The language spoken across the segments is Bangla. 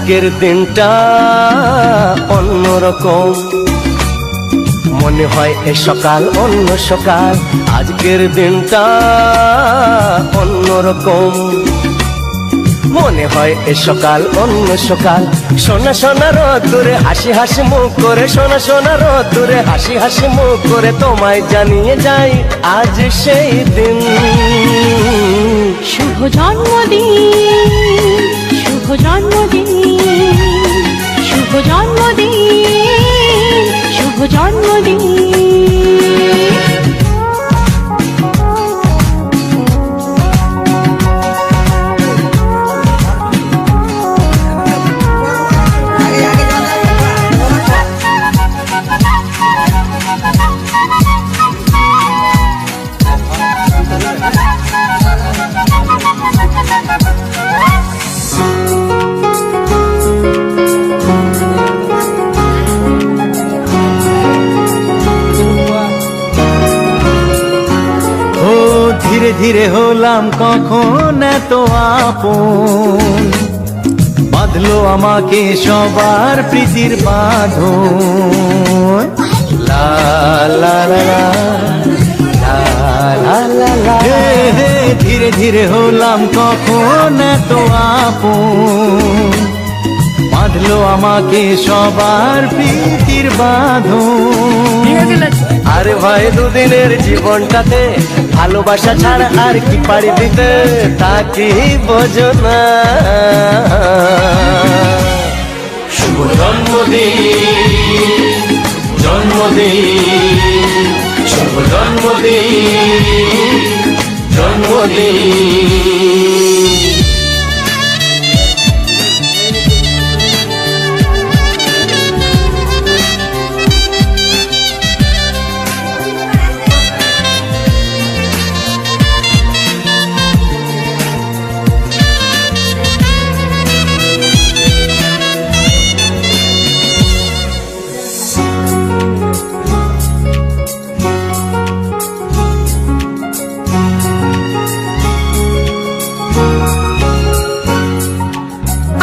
আজকের দিনটা অন্যরকম, মনে হয় এ সকাল অন্য সকাল। আজকের দিনটা অন্যরকম, মনে হয় এ সকাল অন্য সকাল। সোনা সোনা রোদ্দুরে হাসি হাসি মুখ করে, সোনা সোনা রোদ্দুরে হাসি হাসি মুখ করে তোমায় জানিয়ে যাই আজ সেই দিন। শুভ জন্মদিন, শুভ জন্মদিন, শুভ জন্মদিন, শুভ জন্মদিন। ধীরে ধীরে হলাম কখন এত আপন, বাঁধলো আমাকে সবার প্রীতির বাঁধন। লা লা লা লা লা লা লা। ধীরে ধীরে হলাম কখন এত আপন, বাঁধলো আমাকে সবার প্রীতির বাঁধন। আরে ভাই দুদিনের জীবনটাতে ভালোবাসা ছাড়া আর কি পারি দিতে, তা কি বোঝো না। শুভ জন্মদিন, জন্মদিন, শুভ জন্মদিন, জন্মদিন।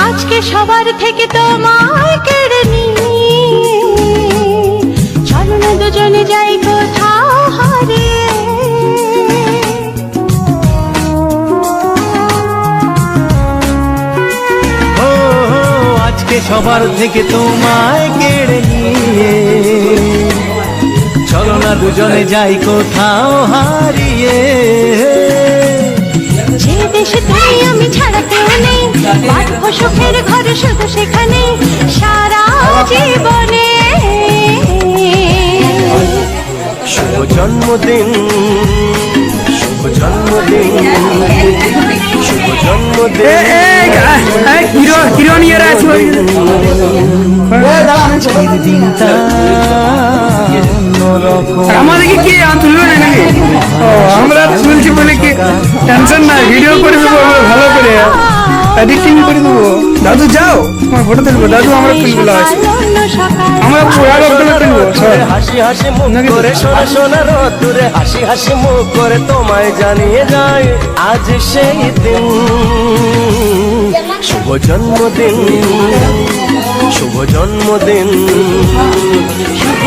আজকে সবার থেকে তোমায় কেড়ে নিয়ে চলো না দুজনে যাই কোথাও হারিয়ে। আজকে সবার থেকে তোমায় কেড়ে নিয়ে চলো না দুজনে যাই কোথাও হারিয়ে। যে দেশে তুমি আমি ছাড়া কেউ নেই, বাঁধবো সুখের ঘর শুধু সেখানে সারা জীবনে। শুভ জন্মদিন, শুভ জন্মদিন, শুভ জন্মদিন। আমাদেরকে কি তুলবে না নাকি? আমরা তুলছি বলে কি টেনশন নাই, ভিডিও করে দেবো ভালো করে, এডিটিং করে দেবো। দাদু যাও আমার ফটো তুলবো, দাদু আমরা তুলবো, আমরা পুরা তুলবো। হাসি হাসি মুখ করে, সোনা সোনা রোদ্দুরে হাসি হাসি মুখ করে তোমায় জানিয়ে যাই আজ সেই দিন। শুভ জন্মদিন, শুভ জন্মদিন, শুভ